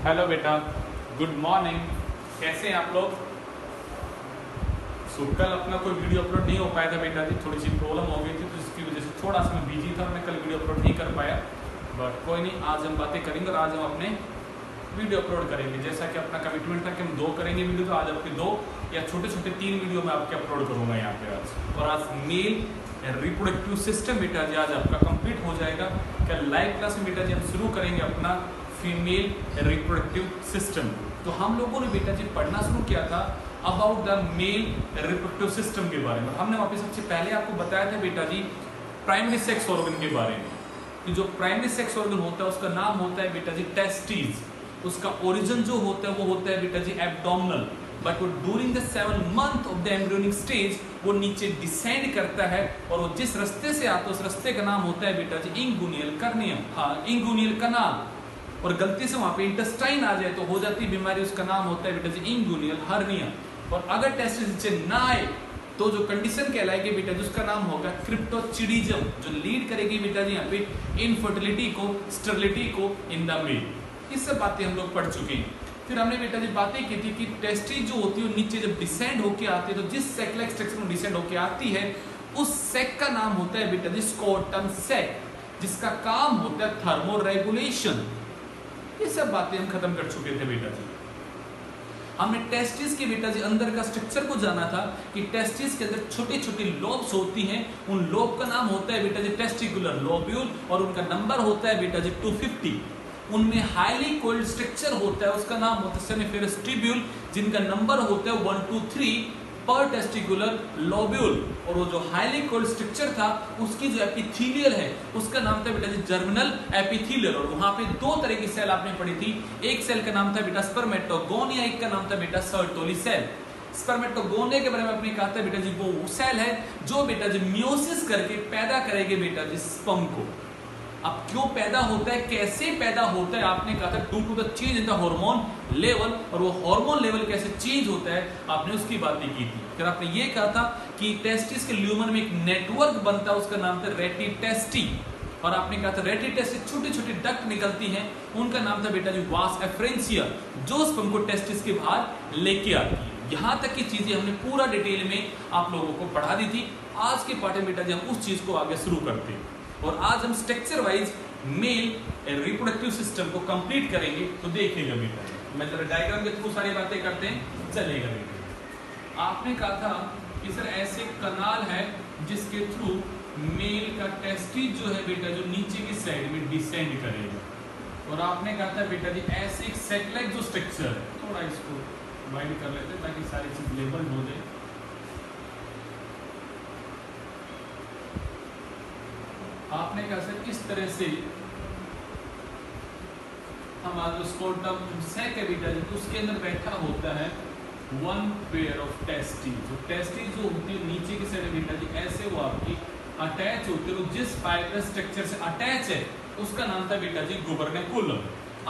Hello बेटा, good morning. कैसे हैं आप लोग? कल अपना कोई वीडियो अपलोड नहीं हो पाया था बेटा जी, थोड़ी सी प्रॉब्लम हो गई थी तो इसकी वजह से थोड़ा सा मैं बिजी था, मैं कल वीडियो अपलोड नहीं कर पाया। बट कोई नहीं, आज हम बातें करेंगे और आज हम अपने वीडियो अपलोड करेंगे। जैसा कि अपना कमिटमेंट था कि हम 2 करेंगे वीडियो, तो आज आपके 2 या छोटे छोटे 3 वीडियो मैं आपके अपलोड करूँगा यहाँ पे आज। और आज मेल रिप्रोडक्टिव सिस्टम बेटा जी आज आपका कंप्लीट हो जाएगा। क्या लाइव क्लास में बेटा जी हम शुरू करेंगे अपना फीमेल रिप्रोडक्टिव सिस्टम। तो हम लोगों ने बेटा जी पढ़ना शुरू किया था about the mail reproductive system के बारे में। हमने वहाँ पे सबसे पहले आपको बताया था बेटा जी प्राइमरी सेक्स ऑर्गन के बारे में, कि जो प्राइमरी सेक्स ऑर्गन होता है उसका नाम होता है बेटा जी टेस्टिस। उसका ओरिजिन जो होता है वो होता है बेटा जी एब्डोमिनल, बट वो during the 7 month of the embryonic stage वो नीचे डिसेंड करता है और वो जिस रास्ते से आता है उस रास्ते का नाम होता है बेटा जी इंगुनियल कर्नियम, हाँ इंगुनियल कनाल। और गलती से वहां पे इंटेस्टाइन आ जाए तो हो जाती है बीमारी, उसका नाम होता है बेटा जी इंगुनियल हर्निया। और अगर टेस्टिस नीचे ना आए तो जो कंडीशन कहलाएगी बेटा जी उसका नाम होगा क्रिप्टोचिडिज्म, जो लीड करेगी बेटा जी यहाँ पे इनफर्टिलिटी को, स्टेरिलिटी को इन द मेल। ये सब बातें हम लोग पढ़ चुके हैं। फिर हमने बेटा जी बातें की थी कि टेस्टिस जो होती है वो नीचे जब डिसेंड होके आती है तो जिस सेक लाइक स्ट्रक्चर में डिसेंड होके आती है उस सेक का नाम होता है बेटा जी स्कोटम सेक, जिसका काम होता है थर्मोरेगुलेशन। ये सब बातें हम खत्म कर चुके थे बेटा जी। हमने टेस्टिस के बेटा जी अंदर का स्ट्रक्चर को जाना था कि टेस्टिस के अंदर छोटी छोटी लोब्स होती हैं, उन लोब का नाम होता है बेटा जी टेस्टिकुलर लोब्यूल और उनका नंबर होता है बेटा जी 250। उनमें हाईली कोइल्ड स्ट्रक्चर होता है, उसका नाम होता है सेमिफेरस ट्यूब्यूल, जिनका नंबर होता है 1 2 3 पर टेस्टिकुलर लोब्यूल। और वो जो हाईली कोल्ड स्ट्रक्चर था उसकी जो एपिथेलियल है उसका नाम था बेटा जी जर्मिनल एपिथेलियल। और वहां पे 2 तरह की सेल आपने पढ़ी थी, एक सेल का नाम था बेटा स्पर्मेटोगोनिया, एक का नाम था बेटा सर्टोली सेल। स्पर्मेटोगोनिया के बारे में आपने कहा था बेटा जी वो सेल है जो बेटा जी मियोसिस करके पैदा करेगी बेटा जी स्पर्म को। अब क्यों पैदा होता है, कैसे पैदा होता है, आपने कहा था due to the change in the hormone level. और वो हार्मोन लेवल कैसे चेंज होता है आपने उसकी बातें की थी। फिर आपने ये कहा था कि टेस्टिस के ल्यूमन में एक नेटवर्क बनता है, उसका नाम था रेटिटेस्टी। और आपने कहा था रेटिटेस्टी छोटी छोटी डक्ट निकलती हैं, उनका नाम था बेटा जी वास एफ्रेंसिया, जो स्पर्म को टेस्टिस के बाहर लेके आती है। यहाँ तक की चीजें हमने पूरा डिटेल में आप लोगों को पढ़ा दी थी। आज के पाठ में बेटा जी हम उस चीज को आगे शुरू करते हैं और आज हम structure wise mail reproductive system को कंप्लीट करेंगे। तो देखिएगा बेटा, मैं जरा डायग्राम के थ्रू सारी बातें करते हैं, चलेगा बेटा। आपने कहा था कि सर ऐसे कनाल है जिसके थ्रू मेल का टेस्टिस जो है बेटा जो नीचे की साइड में डिसेंड करेगा। और आपने कहा था बेटा जी ऐसे एक सेक लाइक जो स्ट्रक्चर है, थोड़ा इसको वाइड कर लेते हैं ताकि सारी चीज लेबल हो जाए। आपने कहा सर इस तरह से हमारा जो स्कोटम सेक है बेटा जी उसके अंदर बैठा होता है 1 पेयर ऑफ टेस्टिस। जो टेस्टिस जो होती है नीचे की साइड बेटा जी ऐसे वो आपकी अटैच होती है, तो जिस फाइब्रस स्ट्रक्चर से अटैच है उसका नाम था बेटा जी गुबर्नेकुलम।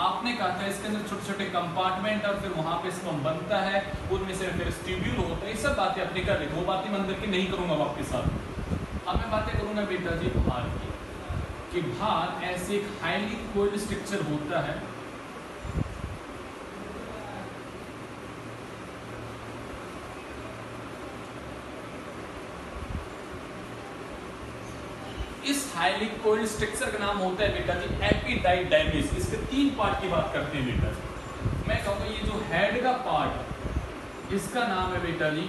आपने कहा था इसके अंदर छोटे छोटे कंपार्टमेंट और फिर वहां पे स्पर्म बनता है, उनमें से फिर ट्यूब्यूल होता है। ये सब बातें अपने कर रही, वो बातें मैं अंदर की नहीं करूंगा आपके साथ। अब मैं बातें करूंगा बेटा जी बाहर की, कि बाहर ऐसे एक हाईली कोइल्ड स्ट्रक्चर होता है, इस हाईली कोइल्ड स्ट्रक्चर का नाम होता है बेटा जी एपिडाइडाइमिस। इसके 3 पार्ट की बात करते हैं बेटा जी। मैं कहूंगा ये जो हेड का पार्ट इसका नाम है बेटा जी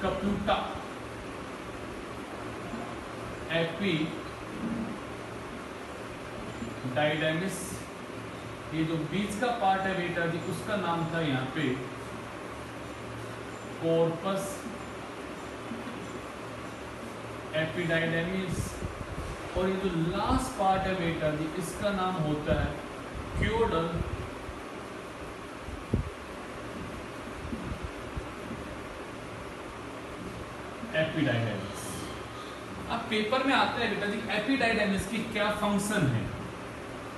कप्लूटा, एपिडाइडाइमिस। ये जो बीच का पार्ट है बेटा जी उसका नाम था यहाँ पे कॉर्पस एपिडाइडेमिस। और ये जो लास्ट पार्ट है बेटा जी इसका नाम होता है क्योडल एपिडाइडेमिस। अब पेपर में आता है बेटा जी एपिडाइडेमिस की क्या फंक्शन है,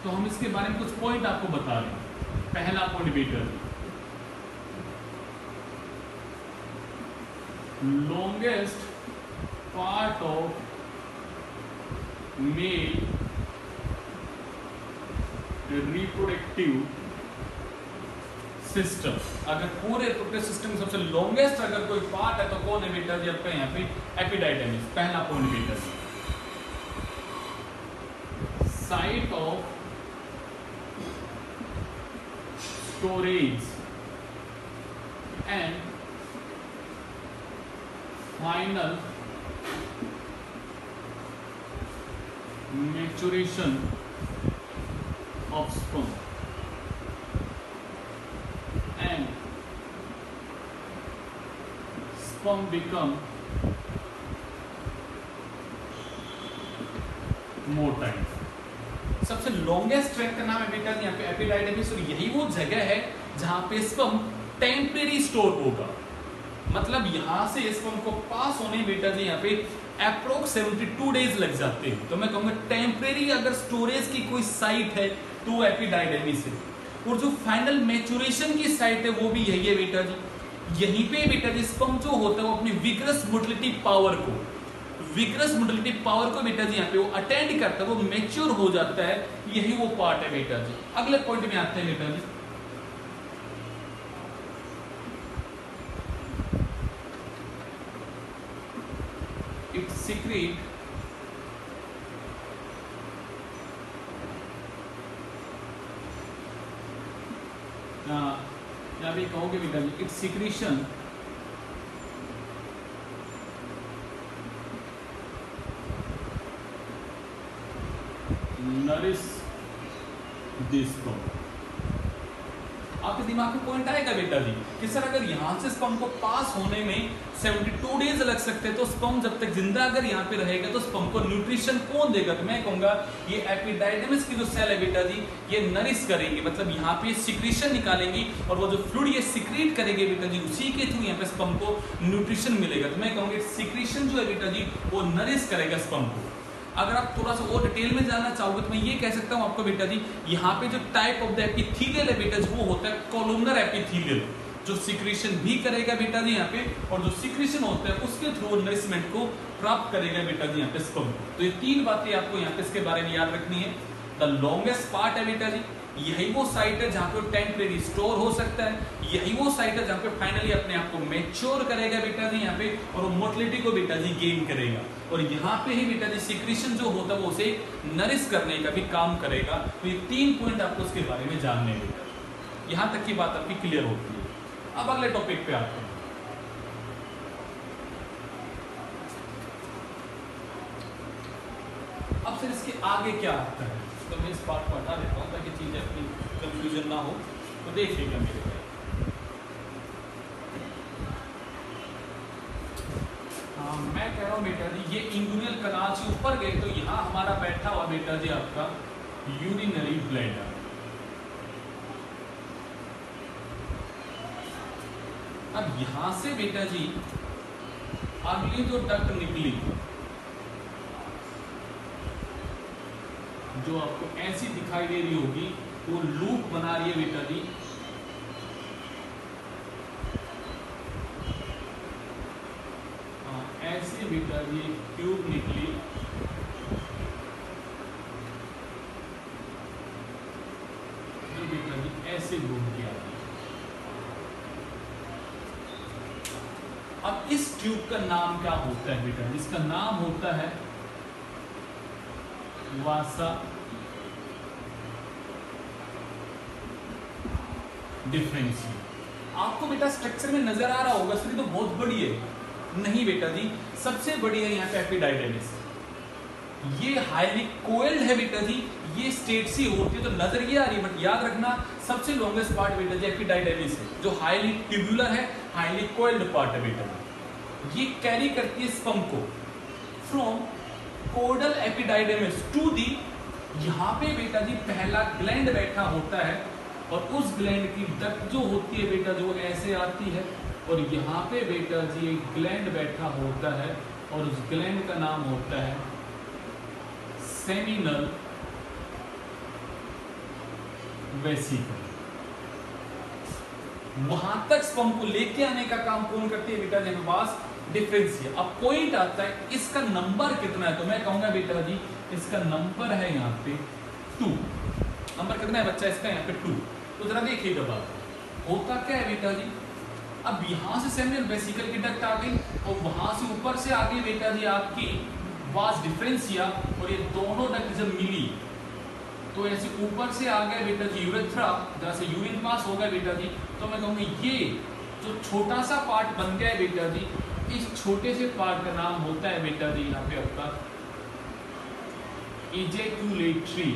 तो हम इसके बारे में कुछ पॉइंट आपको बता रहे हैं। पहला पॉइंट बेटा जी longest part of male reproductive system. अगर पूरे रिप्रोडक्टिव सिस्टम सबसे लॉन्गेस्ट अगर कोई पार्ट है तो कौन है बेटा जी आपका यहाँ पे एपिडाइडमिस। पहला पॉइंट बेटा जी, site of storage and final maturation of sperm and sperm become motile। सबसे लॉन्गेस्ट ट्रैक का नाम है बेटा यहाँ पे एपिडाइडमिस, और यही वो जगह है जहां पे स्पर्म टेम्परेरी स्टोर होगा। मतलब यहां से स्पर्म को पास होने बेटा जी यहाँ पे अप्रोक्स 72 डेज लग जाते हैं। तो मैं कहूंगा टेम्परेरी अगर स्टोरेज की कोई साइट है तो वो एपिडाइडमिस है, और जो फाइनल मैच्योरेशन की साइट है वो भी यही है बेटा जी। यहीं पे बेटा जी स्पर्म जो होता है वो अपनी विग्रस मोटिलिटी पावर को बेटा जी यहाँ पे वो अटेंड करता है, वो मैच्योर हो जाता है, यही वो पार्ट है बेटा जी। अगले पॉइंट में आते हैं बेटा जी, it secrete या भी कहोगे बेटा जी, its secretion nourish this sperm. आपके दिमाग में पॉइंट आएगा बेटा जी कि सर अगर यहां से स्पर्म को पास होने में 72 डेज लग सकते हैं, तो स्पर्म जब तक जिंदा अगर यहाँ पे रहेगा तो स्पर्म को न्यूट्रिशन कौन देगा? तो मैं कहूंगा ये एपिडाइडमिस की जो सेल है बेटा जी ये नरिश करेंगे, मतलब यहाँ पे सिक्रीशन निकालेंगी और वो जो फ्लूइड ये सिक्रीट करेंगे बेटा जी, उसी के थ्रू यहाँ पे स्पर्म को न्यूट्रिशन मिलेगा। तो मैं कहूंगा सिक्रीशन जो है बेटा जी वो नरिश करेगा स्पर्म को। अगर आप थोड़ा सा और डिटेल में जानना चाहोगे तो मैं ये कह सकता हूं आपको बेटा जी, यहाँ पे जो टाइप ऑफ द एपिथेलियल है बेटा जी वो होता है कोलुमनर एपिथेलियल, जो सिक्रीशन भी करेगा बेटा जी यहाँ पे, और जो सिक्रीशन होता है उसके थ्रू नरिशमेंट को प्राप्त करेगा बेटा जी यहाँ पे स्पर्म। तो ये तीन बातें आपको यहाँ पे इसके बारे में याद रखनी है। द लॉन्गेस्ट पार्ट है बेटा जी, यही वो साइट है जहां पे टेम्परेरी स्टोर हो सकता है, यही वो साइट है जहां पे फाइनली अपने आप को मैच्योर करेगा बेटा जी यहाँ पे, और वो मोटिलिटी को बेटा जी गेन करेगा, और यहाँ पे ही बेटा जी सिक्रीशन जो होता है वो उसे नरिश करने का भी काम करेगा। तो ये तीन पॉइंट आपको उसके बारे में जानने हैं बेटा, यहां तक की बात आपकी क्लियर होती है। अब अगले टॉपिक पे आते हैं। अब फिर इसके आगे क्या आता है, तो मैं इस पार्ट को हटा देता हूँ ताकि चीजें अपनी कंफ्यूजन ना हो। तो देखिएगा मेरे भाई, मैं कह रहा हूँ बेटा जी ये इंगुइनल कनाल से ऊपर गए तो यहाँ हमारा बैठा हुआ बेटा जी आपका यूरिनरी ब्लैडर। अब यहां से बेटा जी अगली जो डक्ट निकली जो आपको ऐसी दिखाई दे रही होगी, वो लूप बना रही है बेटा जी ऐसे बेटा जी ट्यूब निकली, जो बेटा जी ऐसे घूम के आती है। अब इस ट्यूब का नाम क्या होता है बेटा? इसका नाम होता है वासा डिफरेंशियल। आपको बेटा स्ट्रक्चर में नजर आ रहा होगा सर तो बहुत बड़ी है, नहीं बेटा जी सबसे बड़ी है यहाँ पे एपिडाइडमिस। ये हाईली कोइल्ड है बेटा जी, ये स्टेट सी होती है तो नजर ये आ रही है, बट याद रखना सबसे लॉन्गेस्ट पार्ट बेटा जी एपिडाइडमिस है, जो हाईली ट्यूबुलर है, हाईली कोइल्ड पार्ट है बेटा जी। ये कैरी करती है स्पर्म को from caudal epididymis to the, यहाँ पे बेटा जी पहला ग्लैंड बैठा होता है, और उस ग्लैंड की डक्ट जो होती है बेटा जो ऐसे आती है, और यहाँ पे बेटा जी एक ग्लैंड बैठा होता है, और उस ग्लैंड का नाम होता है सेमिनल वेसिकल। वहां तक स्पर्म को लेके आने का काम कौन करती है बेटा जी? पास डिफरेंशियल। अब पॉइंट आता है इसका नंबर कितना है, तो मैं कहूंगा बेटा जी इसका नंबर है यहाँ पे 2। नंबर कितना है बच्चा इसका यहाँ पे 2। तो जरा देखिएगा बात होता क्या है बेटा जी, अब यहाँ से सेमिनल वेसिकल की डक्ट आ गई और वहां से ऊपर से आगे बेटा जी आपकी वास डिफरेंशिया, और ये दोनों डक्ट जब मिली तो ऐसे ऊपर से आ गया बेटा जी यूरेथ्रा, जहाँ से यूरिन पास हो गया बेटा जी। तो मैं कहूँगा ये जो छोटा सा पार्ट बन गया है बेटा जी, इस छोटे से पार्ट का नाम होता है बेटा जी यहाँ पे आपका इजैक्यूलेटरी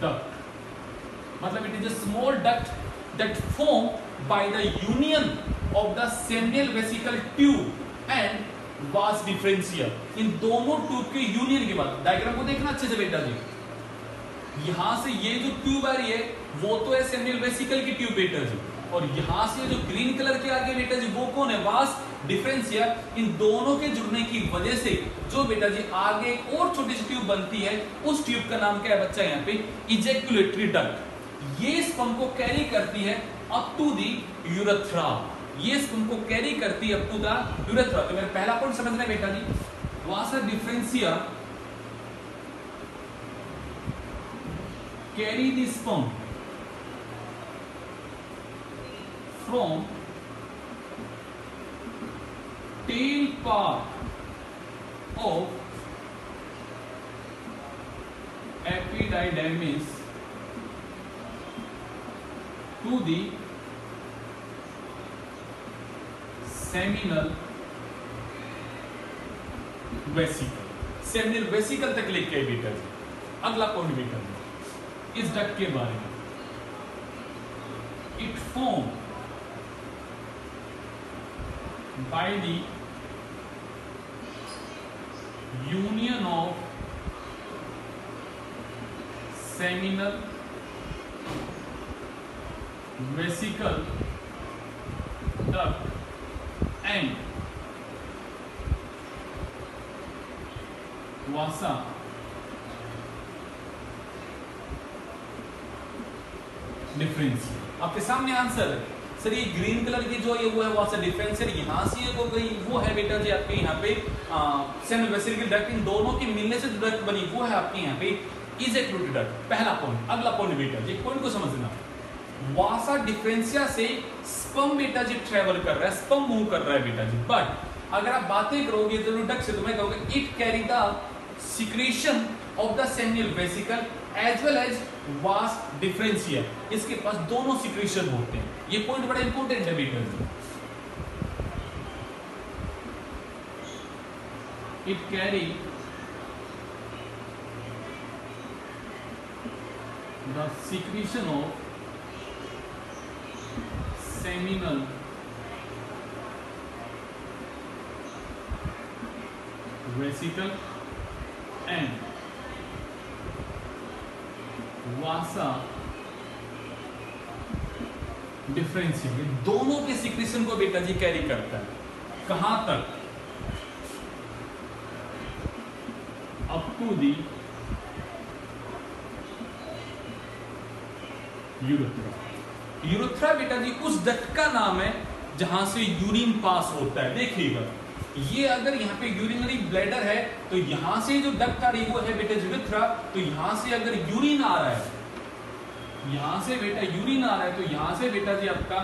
डक्ट। मतलब it is a small duct that form by the union of the seminal vesical tube and vas differentia। इन दोनों ट्यूब के यूनियन के बाद, डायग्राम को देखना अच्छे से बेटा जी, यहां से ये जो ट्यूब आ रही है वो तो है सेमिनल वेसिकल की ट्यूब बेटा जी, और यहां से जो ग्रीन कलर के आगे बेटा जी वो कौन है, वास डिफरेंशिया। इन दोनों के जुड़ने की वजह से जो बेटा जी आगे और छोटी सी ट्यूब बनती है, उस ट्यूब का नाम क्या है बच्चा यहाँ पे, इजैक्यूलेटरी डक्ट। ये स्पर्म को कैरी करती है अप टू दी यूरेथ्रा, ये स्पर्म को कैरी करती है अप टू द यूरेथ्रा। तो मेरा पहला पॉइंट समझना है बेटा जी, vasa deferentia carry the sperm from tail part of epididymis to the seminal vesicle। seminal vesicle तक लेके आए बेटा जी। अगला पॉइंट बेटा जी इस डक्ट के बारे में, it formed by the union of seminal vesicle duct and vasa differentia। आपके सामने आंसर है सर, ये ग्रीन कलर की जो ये वो है वासा डिफरेंशियल, यहाँ से ये वो है बेटा जी आपके यहाँ पे सेमिनल वेसिकल डक्ट, इन दोनों के मिलने से जो डक्ट बनी वो है आपके यहाँ पे इजैक्यूलेटरी डक्ट। पहला पॉइंट। अगला पॉइंट बेटा जी, पॉइंट को समझना, वासा डिफरेंशिया से स्पर्म बेटा जी ट्रेवल कर रहा है, स्पर्म मूव कर रहा है बेटा जी। बट अगर आप बातें करोगे जरूर डक्ट से, तो मैं कहूंगा it carry the secretion of the seminal vesicle as well as vas deferentia. इसके पास दोनों सिक्रीशन होते हैं। ये पॉइंट बड़ा इंपॉर्टेंट है बेटा जी। It carry the secretion of seminal vesicle and vasa differential। दोनों के सिक्रीशन को बेटा जी कैरी करता है। कहां तक, up to the urethra. Urethra बेटा जी उस डक्ट का नाम है जहां से यूरिन पास होता है। देखिएगा ये अगर यहाँ पे यूरिनरी ब्लैडर है तो यहां से जो डक्ट आ रही वो है बेटा यूरेथ्रा। तो यहां से अगर यूरिन आ रहा है, यहां से बेटा यूरिन आ रहा है, तो यहां से बेटा जी आपका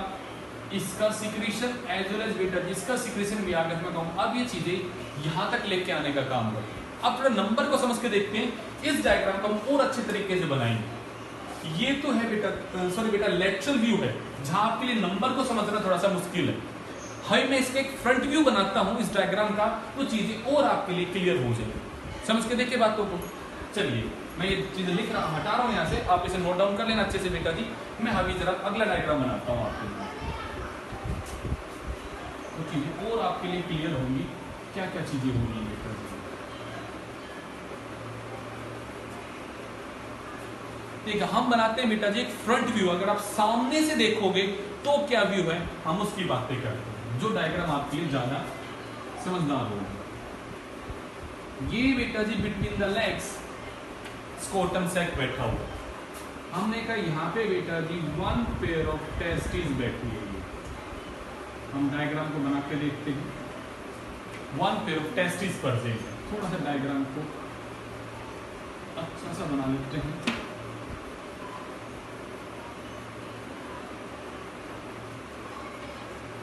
इसका सिक्रीशन एज वेल एज बेटा जी इसका सिक्रीशन भी आ गया। मैं कहूँ अब ये चीजें यहां तक लेके आने का काम करते हैं। अब थोड़ा नंबर को समझ के देखते हैं। इस डायग्राम को हम और अच्छे तरीके से बनाएंगे। ये तो है बेटा, सॉरी बेटा लेटरल व्यू है, जहां आपके लिए नंबर को समझना थोड़ा सा मुश्किल है। हाई मैं इसका एक फ्रंट व्यू बनाता हूं इस डायग्राम का, तो चीजें और आपके लिए क्लियर हो जाएगी। समझ के देखिए बातों को। चलिए मैं ये चीजें लिख रहा हूं, हटा रहा हूं यहाँ से, आप इसे नोट डाउन कर लेना अच्छे से बेटा जी। मैं अभी जरा अगला डायग्राम बनाता हूँ आपके लिए, तो चीजें और आपके लिए क्लियर होंगी क्या क्या चीजें होंगी बेटा जी। ठीक है, हम बनाते हैं बेटा जी एक फ्रंट व्यू। अगर आप सामने से देखोगे तो क्या व्यू है, हम उसकी बातें करते हैं, जो डायग्राम आपके लिए ज्यादा समझदार होगा। ये बेटा जी between the legs scrotum sac बैठा हुआ। हमने कहा यहाँ पे बेटा जी वन पेयर ऑफ टेस्टिस बैठी है। हम डायग्राम को बना के देखते हैं। वन पेयर ऑफ टेस्टिस पर से थोड़ा सा डायग्राम को अच्छा सा बना लेते हैं।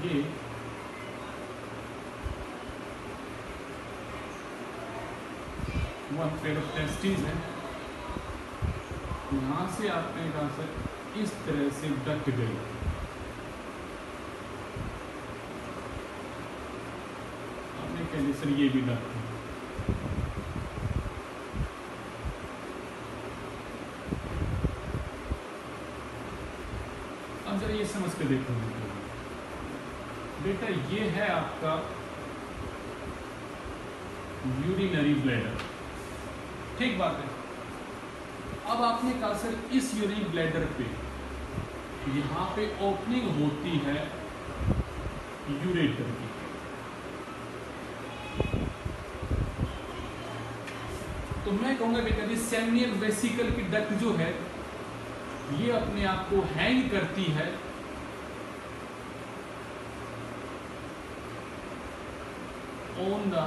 ये वन पेयर ऑफ टेस्टिस है, यहां से आपने कहा सर इस तरह से डक्ट गई, आपने कह दिया सर ये भी डक्ट है। अब जरा ये समझ के देखो बेटा, ये है आपका यूरिनरी ब्लैडर, ठीक बात है। अब आपने कहा सर इस यूरिनरी ब्लैडर पे यहां पे ओपनिंग होती है यूरेटर की, तो मैं कहूंगा बेटा जी सेमिनियल वेसिकल की डक्ट जो है ये अपने आप को हैंग करती है ऑन द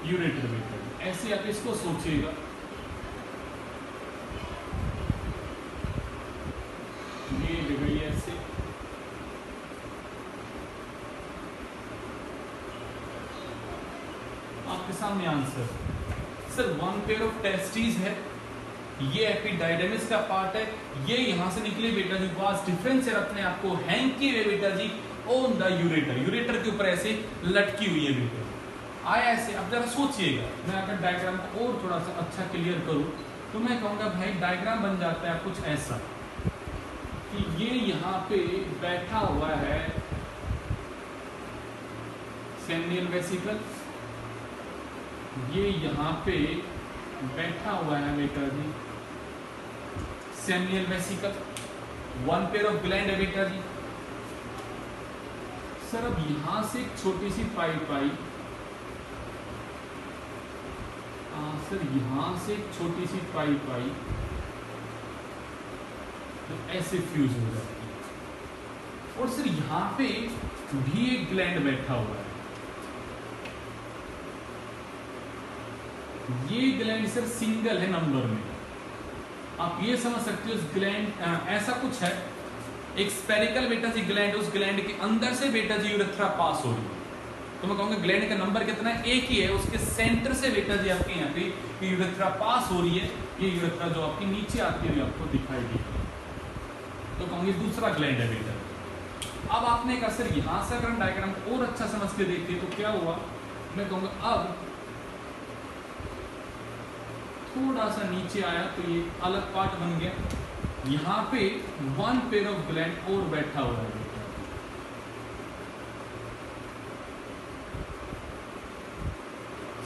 यूरेटर वेसिकल। ऐसे आप इसको सोचिएगा, ये जगह ऐसे, आपके सामने answer sir one pair of testis है, ये एपिडाइडेमिस का पार्ट है, ये यहां से निकले बेटा जी वास डिफरेंस है, अपने आप को हैंग किए हुए बेटा जी ऑन द यूरेटर, यूरेटर के ऊपर ऐसे लटकी हुई है बेटा आया ऐसे। अब जरा सोचिएगा, मैं अगर डायग्राम को और थोड़ा सा अच्छा क्लियर करूं तो मैं कहूंगा भाई डायग्राम बन जाता है कुछ ऐसा कि ये यहाँ पे बैठा हुआ है सेमिनियल वेसिकल, ये यहाँ पे बैठा हुआ है बेटा जी seminal vesicle, one pair of gland है बेटा जी। सर अब यहां से एक छोटी सी पाइप आई, सर यहां से एक छोटी सी पाइप आई तो ऐसे फ्यूज हो जाती है, और सर यहां पे भी एक ग्लैंड बैठा हुआ है, ये ग्लैंड सर सिंगल है नंबर में, आप ये समझ सकते हो। ग्लैंड ऐसा कुछ है, एक स्पेरिकल बेटा जी ग्लैंड, उस ग्लैंड के अंदर से बेटा जी यूरेथ्रा पास हो रही है, तो मैं कहूंगा ग्लैंड का नंबर कितना है, एक ही है, उसके सेंटर से बेटा जी आपके यहाँ पे यूरेथ्रा पास हो रही है, ये यूरेथ्रा जो आपकी नीचे आती हुई आपको दिखाई दी, तो कहूंगे दूसरा ग्लैंड है बेटा। अब आपने कहा सर यहां से अगर हम डायग्राम को और अच्छा समझ के देखते तो क्या हुआ, मैं कहूंगा अब थोड़ा सा नीचे आया तो ये अलग पार्ट बन गया, यहां पे वन पेयर ऑफ ग्लैंड और बैठा हुआ है।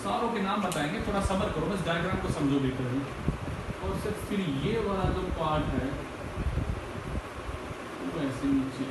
सारों के नाम बताएंगे, थोड़ा सब्र करो, बस डायग्राम को समझो बेटा जी। और सिर्फ फिर ये वाला जो पार्ट है वो ऐसे नीचे,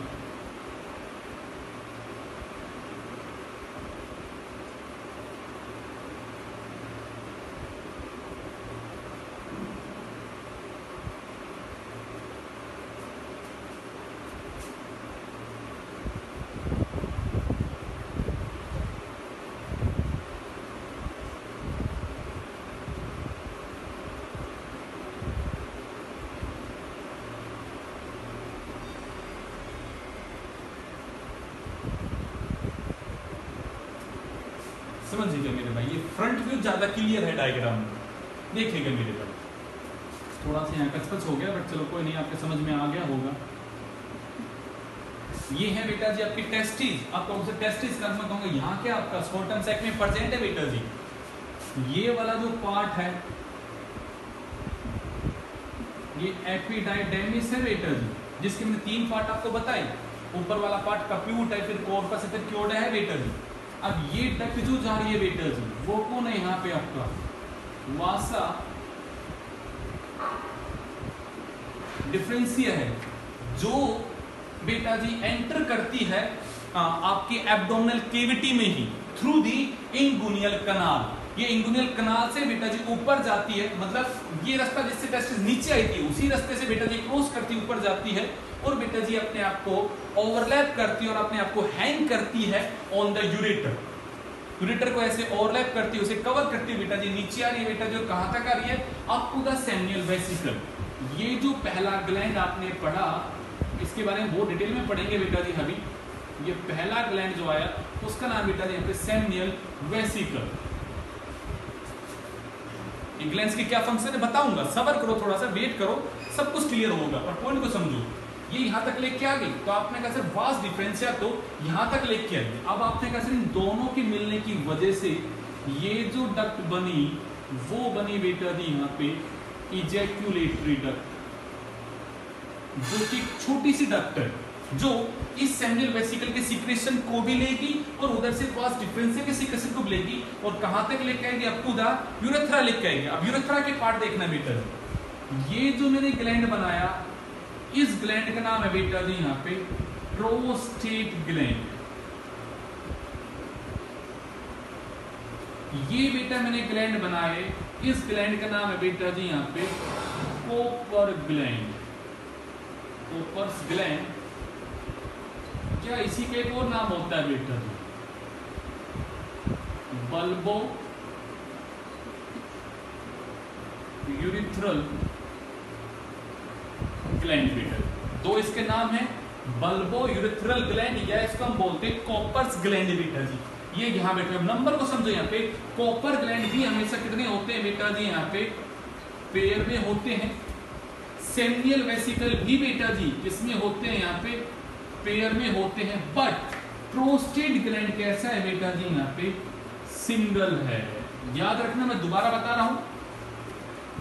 समझिएगा मेरे भाई, ये फ्रंट व्यू ज्यादा क्लियर है डायग्राम में, देखिएगा मेरे भाई। थोड़ा सा यहाँ कचकच हो गया बट चलो कोई नहीं, आपके समझ में आ गया होगा। ये है बेटा जी आपकी टेस्टिस, आप कौन से टेस्टिस का मैं कहूंगा यहाँ क्या आपका स्कोर्टम सैक में प्रेजेंट है बेटा जी। ये वाला जो पार्ट है ये एपिडाइडेमिस है बेटा जी, जिसके मैंने तीन पार्ट आपको बताई, ऊपर वाला पार्ट कप्यूट है, फिर कॉर्पस है, फिर क्योड़ा है बेटा जी। अब ये डक्ट जो जा रही है बेटा जी वो कौन है यहाँ पे आपका वासा डिफरेंसिया है, जो बेटा जी एंटर करती है आपकी एब्डोमिनल केविटी में ही थ्रू दी इंगुनियल कनाल। ये इंगुनियल कनाल से बेटा जी ऊपर जाती है, मतलब ये रास्ता जिससे टेस्टिस नीचे आई थी उसी रास्ते से बेटा जी क्रॉस करती ऊपर जाती है, और बेटा जी अपने आप को ओवरलैप करती है और अपने आप को हैंग करती है ऑन द यूरेटर। यूरेटर को ऐसे ओवरलैप करती है, उसे कवर करती है बेटा जी, नीचे आ रही है बेटा जो कहां तक आ रही है, up to the seminal vesicle. ये जो पहला ग्लैंड आपने पढ़ा, इसके बारे में बहुत डिटेल में पढ़ेंगे बेटा जी अभी। ये पहला ग्लैंड जो आया उसका नाम बेटा जी यहाँ पे सेमिनियल वेसिकल। ये ग्लैंड्स की क्या फंक्शन है बताऊंगा, सबर करो, थोड़ा सा वेट करो, सब कुछ क्लियर होगा, और पॉइंट को समझो। ये यहां तक लेके आ गई तो आपने कहा सर वास्ट डिफरेंशिया तो यहां तक लेके आ गई। अब आपने कहा सर इन दोनों के मिलने की वजह से ये जो डक्ट बनी वो बनी बेटा जी यहाँ पे इजैक्यूलेटरी डक्ट, जो कि छोटी सी डक्ट है जो इस सेमिनियल वेसिकल के सीक्रेशन को भी लेगी और उधर से वास्ट डिफरेंशिया के सीक्रेशन को भी लेगी, और कहां तक लेके आएगी, अप टू द यूरेथ्रा लेके आएगी। अब यूरेथ्रा के पार्ट देखना बेटा, ये जो मैंने ग्लैंड बनाया इस ग्लैंड का नाम है बेटा जी यहाँ पे प्रोस्टेट ग्लैंड। ये बेटा मैंने ग्लैंड बनाए, इस ग्लैंड का नाम है बेटा जी यहाँ पे कोपर ग्लैंड। कोपर्स ग्लैंड, क्या इसी का एक और नाम होता है बेटा जी, बल्बो यूरिथ्रल ग्लैंड बेटा। दो इसके नाम है, बल्बो यूरिथ्रल ग्लैंड या इसको हम बोलते हैं कॉपर्स ग्लैंड बेटा जी। ये यहां बेटा नंबर को समझो, यहाँ पे कॉपर ग्लैंड भी हमेशा कितने होते हैं बेटा जी, यहाँ पे पेयर में होते हैं। सेमिनियल वेसिकल भी बेटा जी किसमें होते हैं, यहाँ पे पेयर में होते हैं। बट प्रोस्टेट ग्लैंड कैसा है बेटा जी, यहाँ पे सिंगल है। याद रखना, मैं दोबारा बता रहा हूं,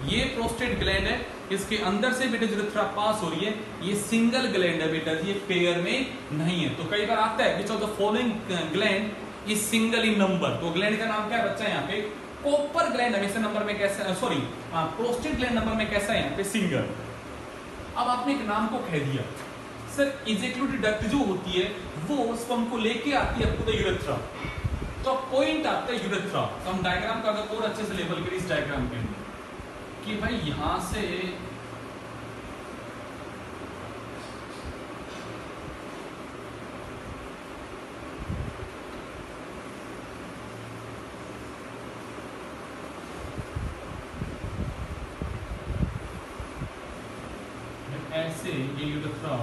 ये प्रोस्टेट ग्लैंड है, इसके अंदर से बेटा यूरेथ्रा पास हो रही है, ये सिंगल ग्लैंड है बेटा जी, ये पेयर में नहीं है। तो कई बार आता है which of the following gland is single in number, तो ग्लैंड का नाम क्या है बच्चा, यहाँ पे कॉपर ग्लैंड हमेशा नंबर में कैसा, सॉरी प्रोस्टेट ग्लैंड नंबर में कैसा है, यहाँ पे सिंगल। अब आपने एक नाम को कह दिया सर, इजैक्यूलेटरी डक्ट जो होती है वो स्पर्म को लेके आती है अप टू द यूरेथ्रा, तो पॉइंट आता है यूरेथ्रा। तो हम डायग्राम का अगर और अच्छे से लेबल करें इस डायग्राम के अंदर कि भाई यहां से ऐसे ये यूरेथ्रा,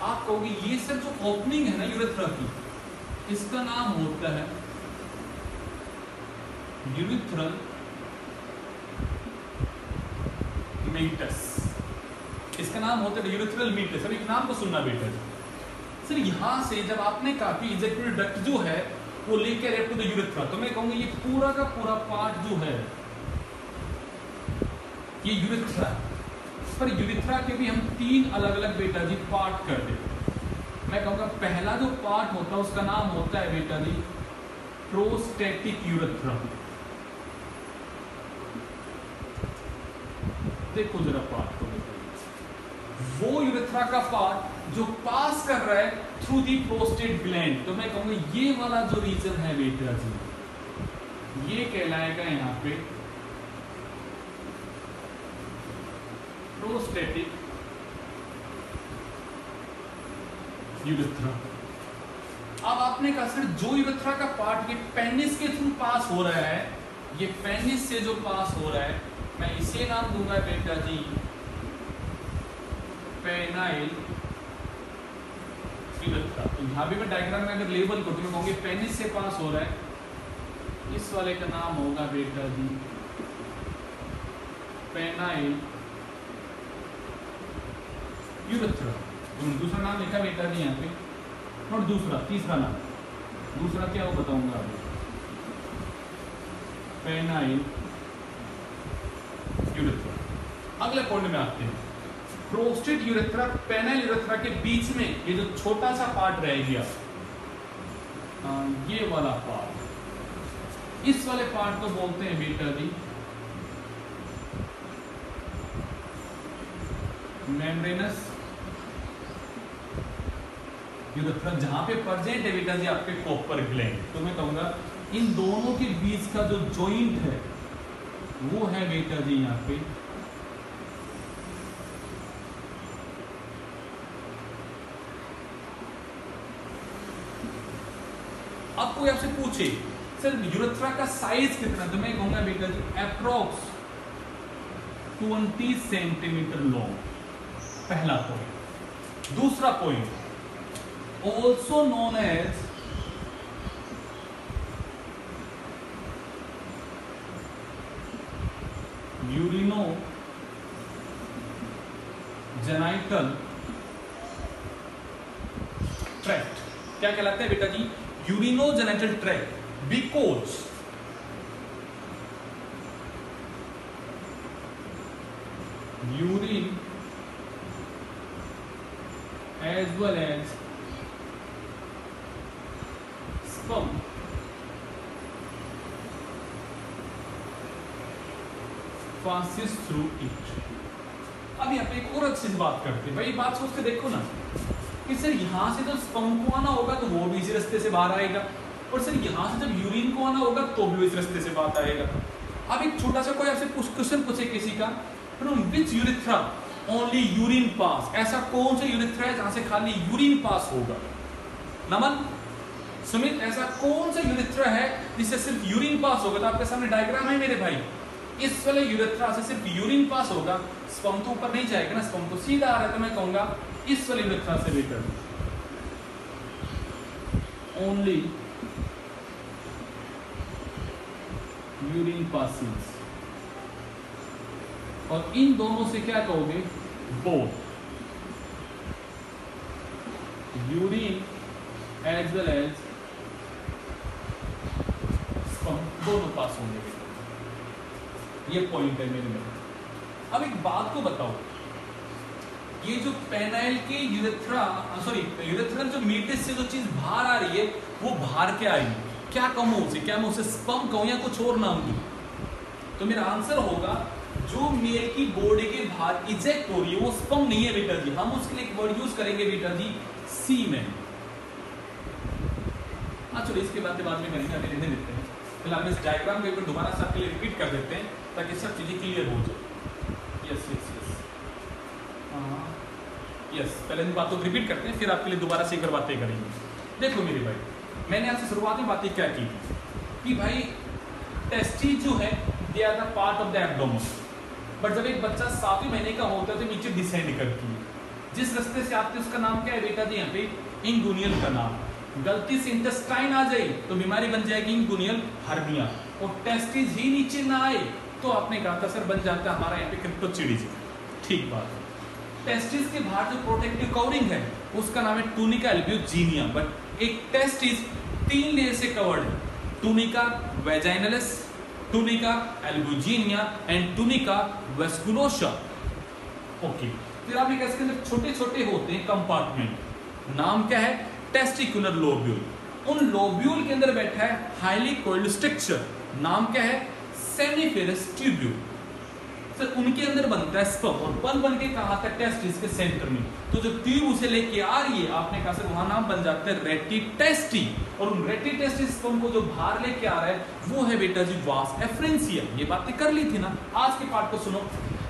आप कहोगे ये सर जो ओपनिंग है ना यूरेथ्रा की, इसका नाम होता है यूरेथ्रल मीटस। इसका नाम होता है यूरेथ्रल मीटस। अब एक नाम को सुनना बेटा सर, यहां से जब आपने कहा कि इजैक्यूलेटरी डक्ट जो है वो लेकर अप टू द यूरेथ्रा, तो मैं कहूंगा ये पूरा का पूरा पार्ट जो है ये यूरेथ्रा, पर यूरेथ्रा के भी हम तीन अलग अलग बेटा जी पार्ट कर देते। मैं कहूंगा पहला जो पार्ट होता है उसका नाम होता है बेटा जी प्रोस्टेटिक यूरेथ्रा। देखो जरा पार्ट को, वो यूरेथ्रा का पार्ट जो पास कर रहा है थ्रू दी प्रोस्टेट ग्लैंड, तो मैं कहूंगा ये वाला जो रीजन है बेटा जी ये कहलाएगा यहाँ पे प्रोस्टेटिक यूरेथ्रा। अब आपने कहा सर जो यूरेथ्रा का पार्ट ये पेनिस के थ्रू पास हो रहा है, ये पेनिस से जो पास हो रहा है, मैं इसे नाम दूंगा बेटा जी पेनाइल यूरेथ्रा। तो यहां भी मैं डायग्राम में अगर लेबल करती हूं कहूंगी पेनिस से पास हो रहा है, इस वाले का नाम होगा बेटा जी पेनाइल यूरेथ्रा। दूसरा नाम लिखा बेटा जी यहाँ पे, और दूसरा तीसरा नाम, दूसरा क्या वो बताऊंगा अभी, पेनाइल यूरेथ्रा। अगले पॉइंट में आते हैं, प्रोस्टेट यूरेथ्रा पेनाइल यूरेथ्रा के बीच में ये जो छोटा सा पार्ट रह गया, ये वाला पार्ट, इस वाले पार्ट को बोलते हैं बेटा जी मेम्ब्रेनस यूरेथ्रा, जहां पे प्रेजेंट है बेटा जी आपके कॉपर ग्लैंड। तो मैं कहूंगा इन दोनों के बीच का जो जॉइंट है वो है बेटा जी यहाँ पे अब कोई आपसे पूछे सर यूरेथ्रा का साइज कितना, तो मैं कहूंगा बेटा जी अप्रोक्स 20 सेंटीमीटर लॉन्ग, पहला पॉइंट। दूसरा point also known as urinogenital tract. क्या कहलाता है बेटा जी? Urinogenital tract, because urine as well as sperm passes through it। अब यहाँ पे एक और अच्छी बात करते हैं भाई, बात सोच के देखो ना कि सर यहाँ से जब स्पर्म को आना होगा तो वो भी इसी रास्ते से बाहर आएगा, और सर यहाँ से जब यूरिन को आना होगा तो भी इस रास्ते से बाहर आएगा। अब एक छोटा सा कोई आपसे क्वेश्चन पूछे किसी का, विच यूरेथ्रा ओनली यूरिन पास, ऐसा कौन सा यूरेथ्रा है जहां से खाली यूरिन पास होगा? नमन सुमित, ऐसा कौन सा यूरेथ्रा है जिससे सिर्फ यूरिन पास होगा? तो आपके सामने डायग्राम है मेरे भाई, इस वाले यूरेथ्रा से सिर्फ यूरिन पास होगा, स्पर्म तो ऊपर नहीं जाएगा ना, स्पर्म तो सीधा आ रहा है। तो मैं कहूंगा इस वाले यूरेथ्रा से बेटर ओनली यूरिन पासिंग, और इन दोनों से क्या कहोगे? Both urine as well as sperm दोनों पास होंगे। ये पॉइंट है मेरे में। अब एक बात को बताओ, ये जो पेनाइल के यूरेथ्रा यूरेथ्रा जो मीडियस से जो चीज बाहर आ रही है वो बाहर क्या आई? क्या कहूं उसे? क्या मैं उसे स्पर्म कहूं या कुछ और नाम दूं? तो मेरा आंसर होगा जो मेल की बॉडी के बाहर इजेक्ट हो रही है वो स्पर्म नहीं है बेटा जी, हम उसके लिए एक वर्ड यूज करेंगे बेटा जी, सीमेन। चलो इसके बाद में करेंगे, अभी रहने देते हैं। फिलहाल हम इस डायग्राम को एक बार दोबारा से आपके लिए रिपीट कर देते हैं ताकि सब चीजें क्लियर हो जाए। यस यस यस यस, पहले इन बातों को रिपीट करते हैं, फिर आपके लिए दोबारा से एक बार बातें करेंगे। देखो मेरे भाई, मैंने आपसे शुरुआत में बातें क्या की कि भाई टेस्टिस जो है they are the part of the abdomen, but जब एक बच्चा 7वें महीने का होता है तो नीचे डिसेंड करती है, जिस रास्ते से आते उसका नाम क्या है बेटा जी? यहाँ पे इंगुनियल का नाम। गलती से इंटेस्टाइन आ जाए तो बीमारी बन जाएगी इंगुनियल हर्निया, और टेस्टिस ही नीचे ना आए तो आपने कहा था सर बन जाता है हमारा यहाँ पे क्रिप्टोचिडीज। ठीक बात है। टेस्टिस के बाहर जो प्रोटेक्टिव कवरिंग है उसका नाम है टूनिका एल्ब्यूजिनिया, बट एक टेस्टिस 3 लेयर से कवर्ड है, tunica vaginalis, tunica albuginea and tunica vasculosa. Okay, फिर आप इसके अंदर छोटे छोटे होते हैं कंपार्टमेंट, नाम क्या है? Testicular lobule. उन लोब्यूल के अंदर बैठा है हाईली कोइल्ड स्ट्रक्चर, नाम क्या है? सेमिफेरस ट्यूब्यूल। सर उनके अंदर बनता है स्पर्म, और बन के कहा था टेस्टिस के सेंटर में, तो जो ट्यूब उसे लेके आ रही है आपने कहा सर वहां नाम बन जाता है रेटिटेस्टी, और उन रेटिटेस्टी स्पर्म को जो बाहर लेके आ रहा है वो है बेटा जी वास एफ्रेंसिया। ये बातें कर ली थी ना। आज के पार्ट को सुनो।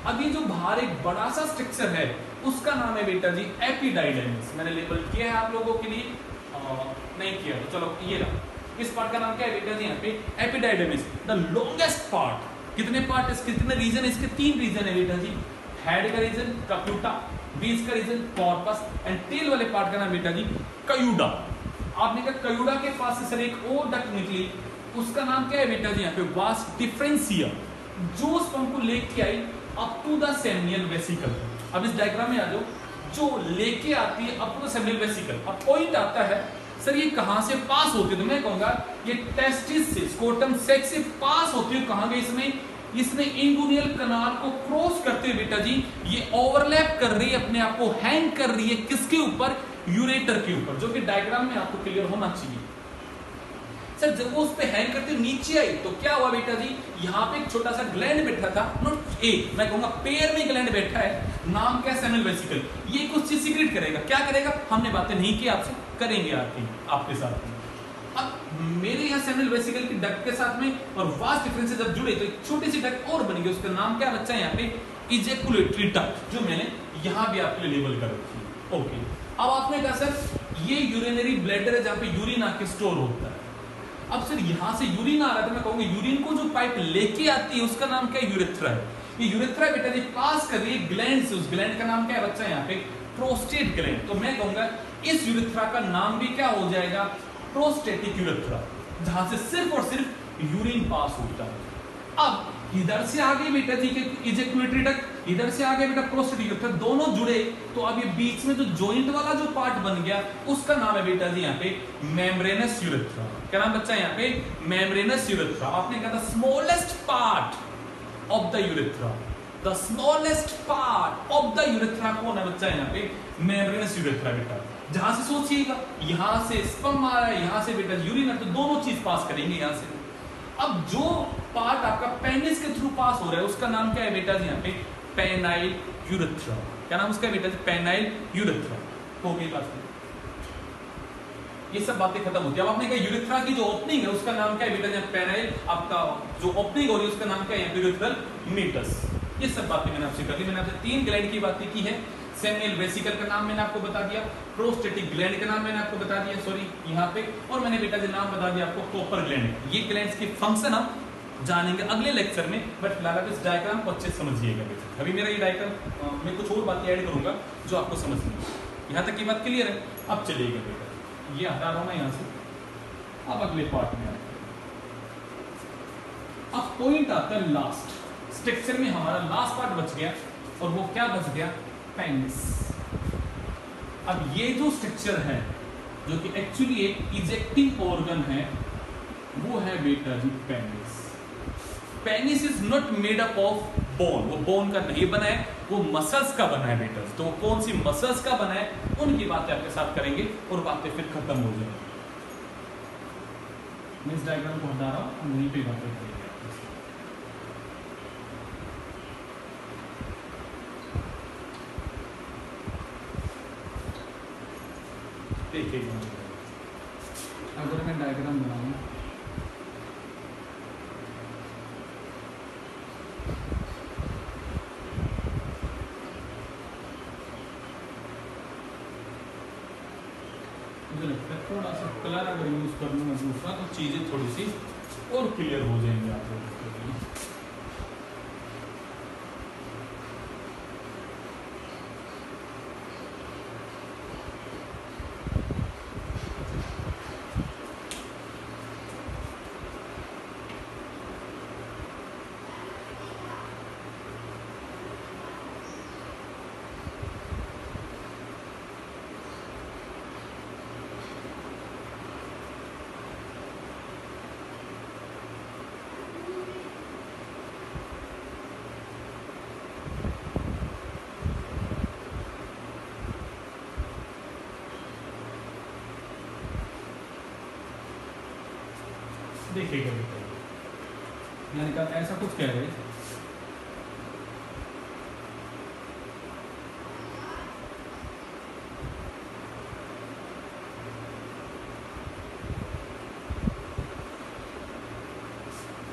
अब ये जो बाहर एक बड़ा सा स्ट्रक्चर है उसका नाम है बेटा जी एपिडाइडमिस। मैंने लेबल किया है आप लोगों के लिए, नहीं किया तो चलो ये रहा। इस पार्ट का नाम क्या है बेटा जी? यहाँ पे एपिडाइडमिस, द लॉन्गेस्ट पार्ट। कितने पार्ट इसके, कितने रीजन है इसके? 3 रीजन है बेटा जी। हेड का रीजन कप्यूटा, बीच का रीजन कॉर्पस, एंड टेल वाले पार्ट का नाम बेटा जी कयूडा। आपने कहा कयूडा के पास से सर एक और डक्ट निकली, उसका नाम क्या है बेटा जी? यहाँ पे वास डिफरेंशिया, जो स्पर्म को लेके आई up to the seminal vesicle. अब इस डायग्राम में आ जाओ, जो लेके आती है up to the seminal vesicle. अब पॉइंट आता है सर ये कहां से पास होती है? तो मैं कहूंगा ये टेस्टिस से, स्कोटम सेक्स से पास होती है। कहां गई इसने इंगुनियल कनाल को क्रॉस करते हुए बेटा जी ये ओवरलैप कर रही है, अपने आप को हैंग कर रही है किसके ऊपर? यूरेटर के ऊपर, जो कि डायग्राम में आपको क्लियर होना चाहिए। सर जब वो उस पे हैंग करते नीचे आई तो क्या हुआ बेटा जी? यहाँ पे एक छोटा सा ग्लैंड बैठा था, नॉट एक, मैं कहूंगा पेयर में ग्लैंड बैठा है नाम क्या, सेमिनल वेसिकल। ये कुछ चीज सीक्रेट करेगा, क्या करेगा हमने बातें नहीं की आपसे, करेंगे आपके साथ में। अब मेरे यहाँ सेमिनल वेसिकल की डक्ट के साथ में और वास्ट डिफरेंसेस जब जुड़े तो एक छोटी सी डक्ट और बन गई, उसका नाम क्या बच्चा है यहाँ पे, इजैकुलेटरी डक्ट, जो मैंने यहाँ भी आपके लिए लेबल कर रखी है। ओके, अब आपने कहा सर ये यूरिनरी ब्लैडर है जहाँ पे यूरिन आके स्टोर होता है। अब सर यहाँ से यूरिन आ रहा है तो मैं कहूंगा यूरिन को जो पाइप लेके आती है उसका नाम क्या है, यूरेथ्रा है। ये यूरेथ्रा बेटा जी पास कर रही है ग्लैंड से, उस ग्लैंड का नाम क्या है बच्चा यहाँ पे, प्रोस्टेट ग्लैंड। तो मैं कहूंगा इस यूरेथ्रा का नाम भी क्या हो जाएगा, प्रोस्टेटिक यूरेथ्रा, जहां से सिर्फ और सिर्फ यूरिन पास होता है। अब इधर से आगे बेटा जी के इजैकुलेटरी डक्ट, इधर से आगे बेटा प्रोस्टेटिक यूरेथ्रा, दोनों जुड़े तो अब ये बीच में जो जॉइंट वाला जो पार्ट बन गया उसका नाम है बेटा जी यहाँ पे मेम्ब्रेनस यूरेथ्रा। क्या नाम बच्चा यहाँ पे, मेम्ब्रेनस यूरेथ्रा। आपने कहा था smallest part of the urethra, the smallest part of the urethra कौन है बच्चा यहाँ पे, मेम्ब्रेनस यूरेथ्रा बेटा। जहां से सोचिएगा यहां से स्पर्म आ रहा है, यहां से बेटा यूरिन है, तो दोनों चीज पास करेंगे यहां से। अब जो पार्ट आपका पेनिस के थ्रू पास हो रहा है उसका नाम क्या है बेटा जी यहाँ पे, पेनाइल यूरेथ्रा। क्या नाम उसका है बेटा जी, पेनाइल यूरेथ्रा। हो गई बात, ये सब बातें खत्म होती है। अब आपने कहा यूरेथ्रा की जो ओपनिंग है उसका नाम क्या है बेटा जी, पेनाइल, आपका जो ओपनिंग हो रही है उसका नाम क्या है, यूरेथ्रल मीटस। ये सब बातें मैंने आपसे कर दी। मैंने आपसे 3 ग्लैंड की बातें की है, सेमिनल वेसिकल का नाम मैंने आपको बता दिया, प्रोस्टेटिक ग्लैंड का नाम मैंने आपको बता दिया, सॉरी यहाँ पे, और मैंने बेटा जी नाम बता दिया आपको कॉपर ग्लैंड। ये ग्लैंड्स के फंक्शन हम जानेंगे अगले लेक्चर में, बट फिलहाल आप इस डायग्राम को अच्छे समझिएगा। अभी मेरा ये डायग्राम मैं कुछ और बातें ऐड करूंगा जो आपको समझ में, यहाँ तक की बात क्लियर है। अब चलिएगा बेटा, ये हटा रहा हूं मैं यहाँ से, अब अगले पार्ट में आते हैं। अब पॉइंट आता है लास्ट स्ट्रक्चर में, हमारा लास्ट पार्ट बच गया, और वो क्या बच गया, पेनिस। अब ये जो स्ट्रक्चर है जो कि एक्चुअली एक इजेक्टिंग ऑर्गन है, वो है बेटा जी penis. Penis is not made up of bone, वो बोन का नहीं बना है, वो मसल्स का बना है बेटा। तो कौन सी मसल्स का बना है उनकी बातें आपके साथ करेंगे और बातें फिर खत्म हो जाएंगी। मैं इस डायग्राम को हटा रहा हूं, वहीं पे बातें करेंगे। देखिएगा अगर मैं डायग्राम बनाऊं, मुझे लगता है थोड़ा सा कलर अगर यूज कर लूँ मैं दूसरा तो चीजें थोड़ी सी और क्लियर हो जाएंगी आप लोगों के लिए। देखिएगा बेटा, मैंने कहा ऐसा कुछ कह रहे,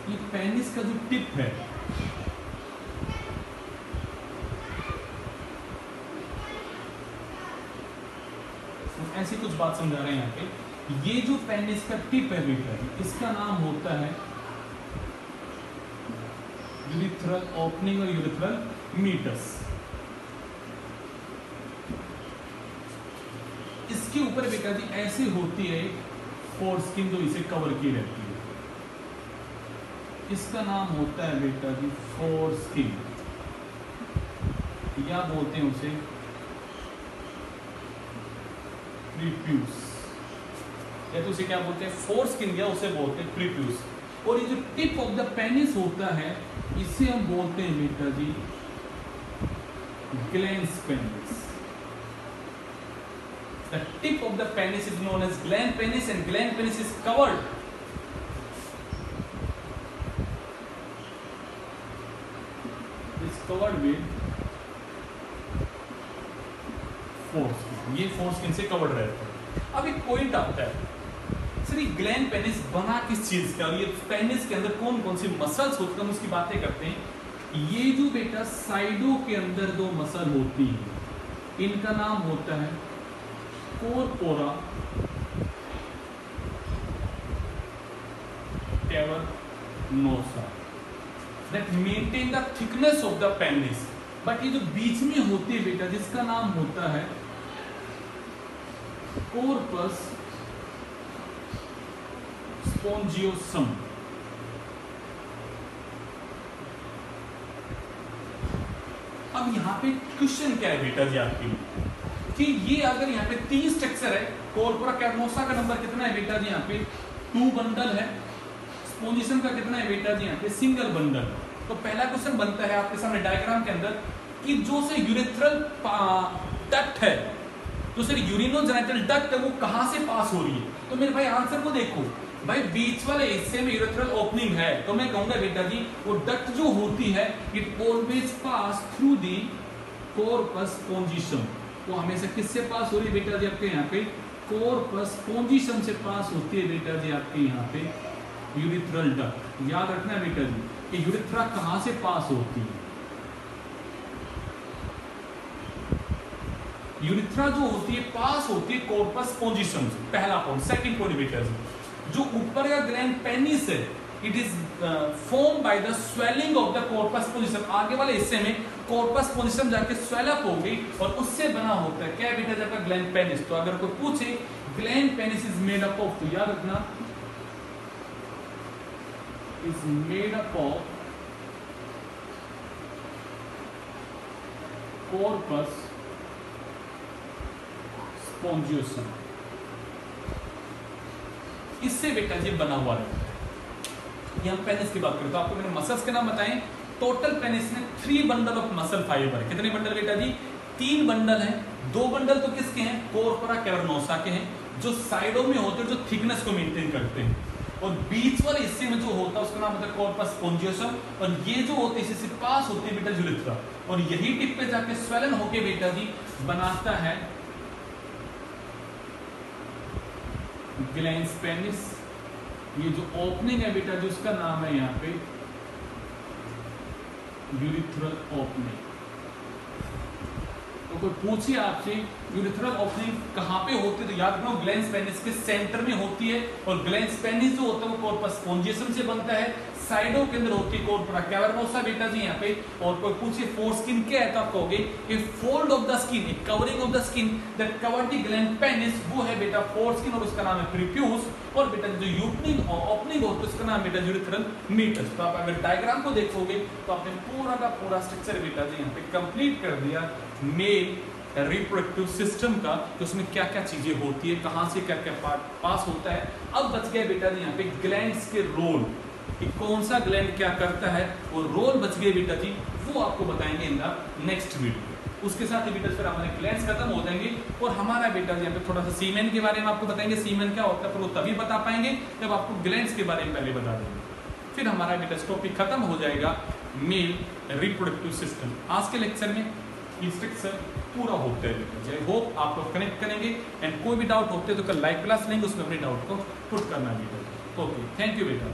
ये पेनिस का जो टिप है ऐसी कुछ बात समझा रहे हैं यहाँ पे। ये जो पेनिस का टिप है बेटा, इसका नाम होता है यूरिथ्रल ओपनिंग और यूरिथ्रल मीटस। इसके ऊपर बेटा जी ऐसे होती है फोरस्किन जो इसे कवर की रहती है, इसका नाम होता है बेटा जी फोरस्किन, या बोलते हैं उसे प्रीप्यूस, या तो उसे क्या बोलते हैं फोरस्किन, या उसे बोलते हैं प्रीप्यूस। और ये जो टिप ऑफ द पेनिस होता है इसे हम बोलते हैं बेटा जी glans penis. The tip of the penis is known as gland penis, and gland penis is covered with फोर्स्किन, ये फोर्स्किन से कवर्ड रहता है। अब एक पॉइंट आता है, सर ये ग्लैंड पेनिस बना किस चीज का, और ये पेनिस के अंदर कौन कौन सी मसल्स होती है, हम उसकी बातें करते हैं। ये जो बेटा साइडों के अंदर दो मसल होती है, इनका नाम होता है corpora cavernosa, that maintain the thickness of the penis. But ये जो बीच में होती है बेटा, जिसका नाम होता है कोर्पस स्पोंजियोसम। अब यहां पे क्वेश्चन क्या है बेटा जी आपके लिए, कि ये अगर यहाँ पे 3 स्ट्रक्चर है, कोरपोरा कैवर्नोसा का नंबर कितना है बेटा जी यहाँ पे 2 बंडल है, स्पोंजियोसम का कितना है बेटा जी यहाँ पे सिंगल बंडल। तो पहला क्वेश्चन बनता है आपके सामने डायग्राम के अंदर कि जो से यूरेथ्रल डक्ट है, जो से यूरिनोजेनिटल डक्ट है, वो कहां से पास हो रही है। तो मेरे भाई आंसर को देखो, भाई बीच वाले हिस्से में यूरेथ्रल ओपनिंग है, तो मैं कहूंगा बेटा जी वो डक्ट जो होती है it always pass through the corpus spongiosum. वो हमेशा किससे पास हो रही है बेटा जी आपके यहाँ पे कोर्पस स्पोंजियोसम से पास होती है बेटा जी आपके यहाँ पे यूरिथ्रल डक्ट। याद रखना है बेटा जी कि यूरिथ्रा कहां से पास होती है। यूरिथ्रा जो होती है पास होती है कोर्पस स्पोंजियोसम से, पहला पॉइंट। सेकंड पॉइंट बेटा जी, जो ऊपर का ग्लैंड पेनिस है it is form by the swelling of the corpus spongiosum. आगे वाले हिस्से में कोर्पस स्पोंजियोसम जाके स्वेल अप हो गई और उससे बना होता है क्या बेटा जब का ग्लैंड पेनिस। तो अगर कोई पूछे gland penis is made up of, तो याद रखना is made up of corpus spongiosum. इससे बेटा जी बना हुआ है। ये हम पेनिस की बात करें तो आपको मैंने मसल्स के नाम बताएं। टोटल पेनिस में 3 बंडल ऑफ मसल फाइबर है। कितने बंडल बेटा जी 3 बंडल हैं। 2 बंडल तो किसके हैं कोरपोरा कैवर्नोसा के हैं, जो साइडों में होते हैं, जो थिकनेस को मेंटेन करते हैं, और बीच वाले हिस्से में जो होता है उसका नाम होता है कोर्पस स्पोंजियोसम, और ये जो होते हैं इससे पास होती है बेटा यूरिथ्रा, और यही टिप पे जाके स्वेलन होके बेटा जी बनाता है ग्लैंड पेनिस। ये जो ओपनिंग है बेटा जो उसका नाम है यहाँ पे यूरिथ्रल ओपनिंग। तो कोई पूछिए आपसे यूरिथ्रल ओपनिंग कहाँ पे होती है, तो याद रखना ग्लैंड पेनिस के सेंटर में होती है, और ग्लैंड पेनिस जो होता है वो कोर्पस स्पोंजियोसम से बनता है। साइडों के अंदर होती है कोरपोरा कैवर्नोसा बेटा जी यहाँ पे। और कोई पूछिए फोरस्किन क्या है, तो आप कहोगे ए fold of the skin, A covering of the skin that cover the gland penis, वो है बेटा फोरस्किन, और उसका नाम है प्रीप्यूस। और बेटा जो यूपनिंग ओपनिंग होती है उसका नाम बेटा यूरिथ्रल मीटस। तो आप अगर डायग्राम को देखोगे तो आपने पूरा का पूरा स्ट्रक्चर बेटा जी यहाँ पे कंप्लीट कर दिया मेल रिप्रोडक्टिव सिस्टम का, तो उसमें क्या क्या चीजें होती है, कहां से क्या क्या पार्ट पास होता है। अब बच गया बेटा जी यहाँ पे ग्लैंड्स के रोल, कि कौन सा ग्लैंड क्या करता है, वो रोल बच गए बेटा जी, वो आपको बताएंगे इन द नेक्स्ट वीडियो। उसके साथ ही बेटा फिर हमारे ग्लैंड्स खत्म हो जाएंगे, और हमारा बेटा जी यहाँ पे थोड़ा सा सीमेन के बारे में आपको बताएंगे। सीमेन क्या होता है पर वो तभी बता पाएंगे जब आपको ग्लैंड्स के बारे में पहले बता देंगे। फिर हमारा बेटा टॉपिक खत्म हो जाएगा मेल रिप्रोडक्टिव सिस्टम। आज के लेक्चर में स्ट्रक्चर पूरा होता है। आई होप आप लोग कनेक्ट करेंगे, एंड कोई भी डाउट होते हैं तो कल लाइव क्लास लेंगे, उसमें अपने डाउट को पुट करना बेटा। ओके, थैंक यू बेटा।